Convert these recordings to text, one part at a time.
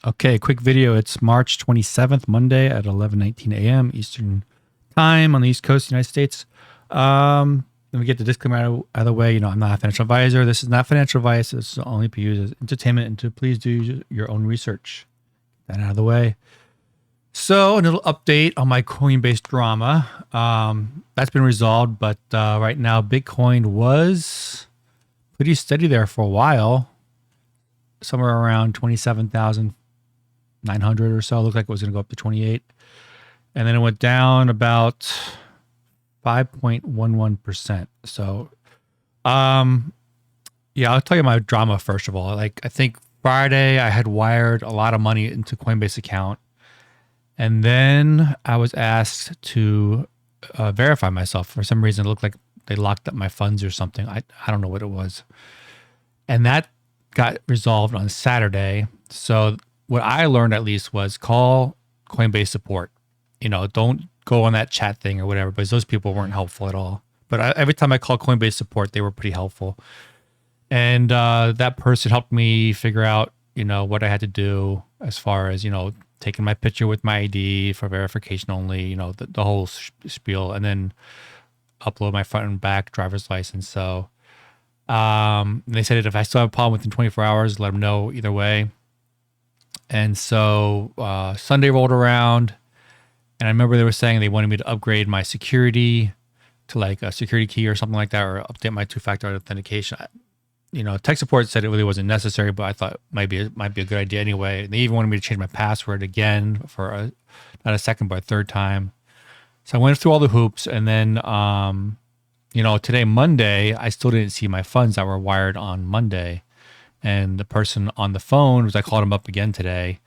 Okay, quick video. It's March 27th, Monday at 11:19 a.m. Eastern Time on the East Coast of the United States. Let me get the disclaimer out of the way. I'm not a financial advisor. This is not financial advice. This is only to be used as entertainment and to please do your own research. That out of the way. So, a little update on my Coinbase drama. That's been resolved, but right now Bitcoin was pretty steady there for a while, somewhere around 27,900 or so. It looked like it was going to go up to 28. And then it went down about 5.11%. So, yeah, I'll tell you my drama first of all. I think Friday I had wired a lot of money into Coinbase account. And then I was asked to verify myself. For some reason, it looked like they locked up my funds or something. I don't know what it was. And that got resolved on Saturday. So what I learned at least was call Coinbase support. Don't go on that chat thing or whatever, because those people weren't helpful at all. But every time I called Coinbase support, they were pretty helpful. And that person helped me figure out, what I had to do as far as, taking my picture with my ID for verification only, the whole spiel, and then upload my front and back driver's license. So they said that if I still have a problem within 24 hours, let them know either way. And so Sunday rolled around, and I remember they were saying they wanted me to upgrade my security to like a security key or something like that, or update my two-factor authentication. Tech support said it really wasn't necessary, but I thought it might be a good idea anyway. They even wanted me to change my password again for not a second, but a third time. So I went through all the hoops, and then, today, Monday, I still didn't see my funds that were wired on Monday. And the person on the phone I called him up again today,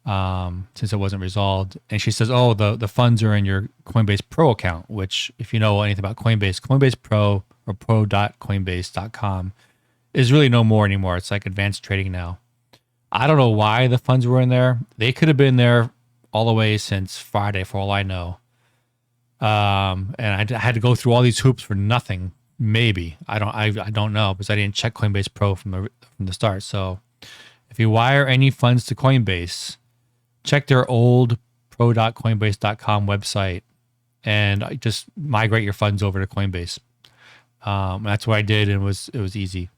since it wasn't resolved. And she says, oh, the funds are in your Coinbase Pro account, which if you know anything about Coinbase Pro or pro.coinbase.com is really no more anymore. It's like advanced trading now. I don't know why the funds were in there. They could have been there all the way since Friday, for all I know. And I had to go through all these hoops for nothing. Maybe I don't know, because I didn't check Coinbase Pro from the start. So if you wire any funds to Coinbase, check their old pro.coinbase.com website and just migrate your funds over to Coinbase. That's what I did, and it was easy.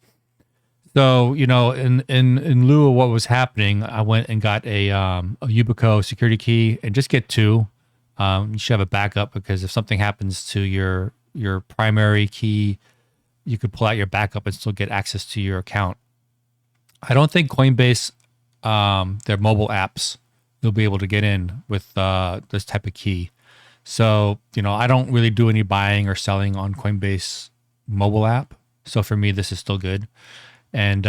So, in lieu of what was happening, I went and got a Yubico security key, and just get two. You should have a backup, because if something happens to your primary key, you could pull out your backup and still get access to your account. I don't think Coinbase, their mobile apps, you'll be able to get in with this type of key. So, I don't really do any buying or selling on Coinbase mobile app. So for me, this is still good. And,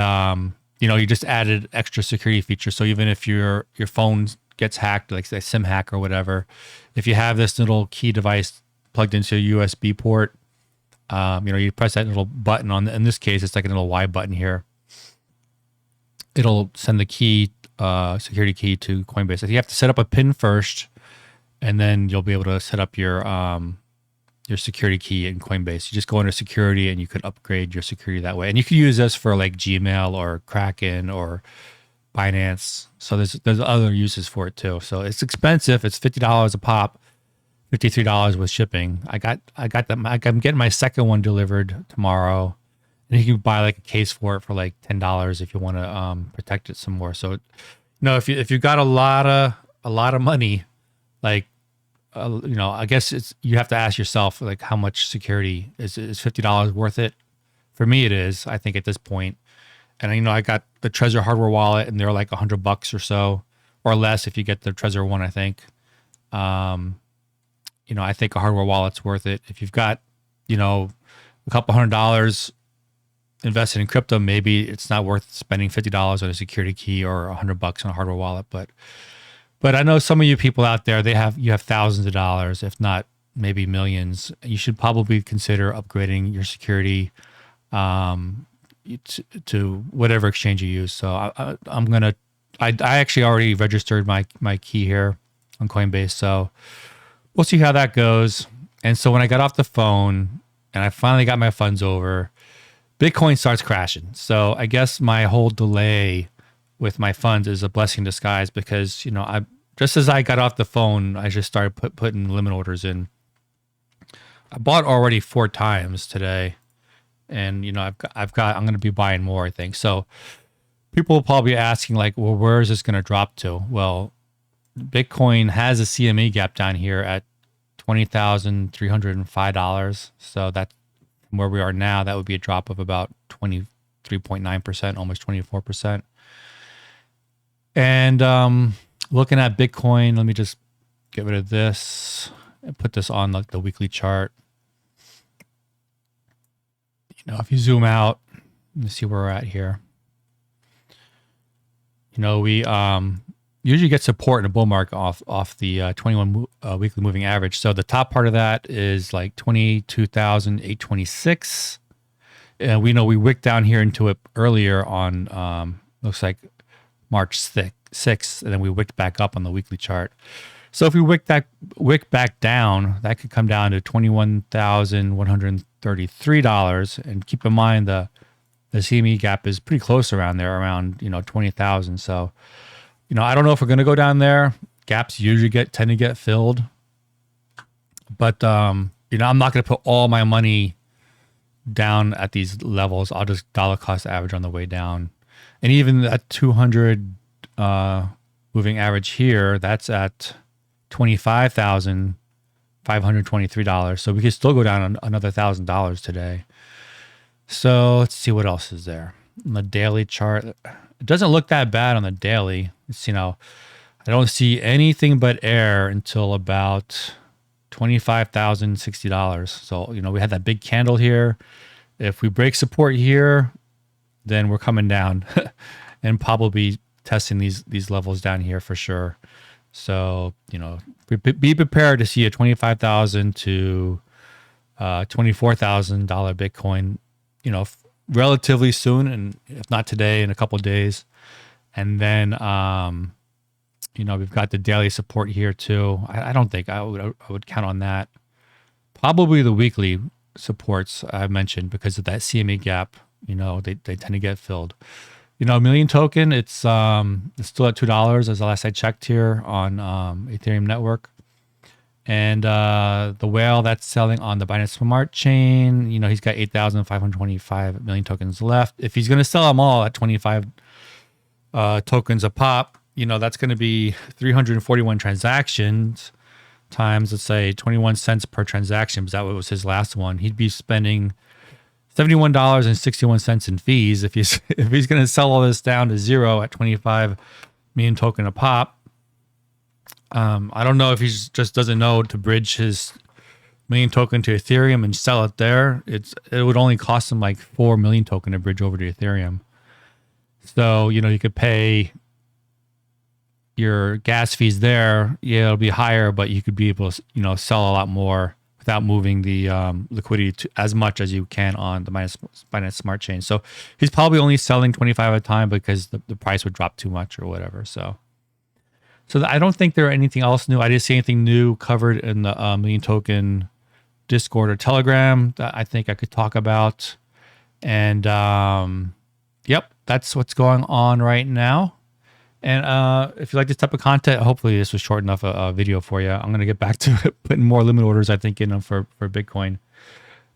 you just added extra security features. So even if your phone gets hacked, like say SIM hack or whatever, if you have this little key device plugged into a USB port, you press that little button in this case, it's like a little Y button here. It'll send the key, security key to Coinbase. So you have to set up a PIN first, and then you'll be able to set up your security key in Coinbase. You just go under security, and you could upgrade your security that way. And you could use this for like Gmail or Kraken or Binance. So there's other uses for it too. So it's expensive. It's $50 a pop, $53 with shipping. I got that. I'm getting my second one delivered tomorrow, and you can buy like a case for it for like $10 if you want to protect it some more. So, if you got a lot of money, like I guess you have to ask yourself, like, how much security is $50 worth it? For me, it is. I think at this point. And I got the Trezor hardware wallet, and they're like $100 or so, or less if you get the Trezor one. I think, I think a hardware wallet's worth it. If you've got, a couple $100 invested in crypto, maybe it's not worth spending $50 on a security key or $100 on a hardware wallet. But I know some of you people out there, you have thousands of dollars, if not maybe millions. You should probably consider upgrading your security to whatever exchange you use. So I actually already registered my key here on Coinbase. So we'll see how that goes. And so when I got off the phone and I finally got my funds over, Bitcoin starts crashing. So I guess my whole delay with my funds is a blessing in disguise because, you know, I just as I got off the phone, I just started putting limit orders in. I bought already 4 times today, and you know, I'm going to be buying more, I think. So people will probably be asking like, well, where is this going to drop to? Well, Bitcoin has a CME gap down here at $20,305. So that's from where we are now. That would be a drop of about 23.9%, almost 24%. And looking at Bitcoin, let me just get rid of this and put this on like the weekly chart. You know, if you zoom out, let me see where we're at here. You know, we usually get support in a bull market off the 21 weekly moving average. So the top part of that is like 22,826. And we know we wicked down here into it earlier on, looks like March 6th, and then we wicked back up on the weekly chart. So if we wick back down, that could come down to $21,133. And keep in mind the CME gap is pretty close around there, around, you know, 20,000. So, you know, I don't know if we're going to go down there. Gaps usually tend to get filled. But, you know, I'm not going to put all my money down at these levels. I'll just dollar cost average on the way down. And even at 200 moving average here, that's at $25,523. So we could still go down another $1,000 today. So let's see what else is there. On the daily chart, it doesn't look that bad on the daily. It's, you know, I don't see anything but air until about $25,060. So, you know, we had that big candle here. If we break support here, then we're coming down and probably testing these levels down here for sure. So, you know, be prepared to see a $25,000 to $24,000 Bitcoin, you know, relatively soon, and if not today, in a couple of days. And then, you know, we've got the daily support here too. I don't think I would count on that. Probably the weekly supports I mentioned because of that CME gap. You know, they tend to get filled. You know, Million Token, it's still at $2 as the last I checked here on Ethereum network. And the whale that's selling on the Binance Smart chain, you know, he's got 8,525 million tokens left. If he's going to sell them all at 25 tokens a pop, you know, that's going to be 341 transactions times, let's say, 21 cents per transaction, because that was his last one. He'd be spending $71.61 in fees if he's going to sell all this down to zero at 25 million token a pop. I don't know if he just doesn't know to bridge his million token to Ethereum and sell it there. It would only cost him like 4 million token to bridge over to Ethereum. So, you know, you could pay your gas fees there. Yeah, it'll be higher, but you could be able to, you know, sell a lot more without moving the liquidity to as much as you can on the Binance Smart chain. So he's probably only selling 25 at a time because the price would drop too much or whatever. So I don't think there are anything else new. I didn't see anything new covered in the Million Token Discord or Telegram that I think I could talk about. And yep, that's what's going on right now. And if you like this type of content, hopefully this was short enough a video for you. I'm going to get back to putting more limit orders, I think, in them for Bitcoin.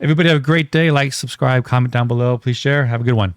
Everybody have a great day. Like, subscribe, comment down below. Please share. Have a good one.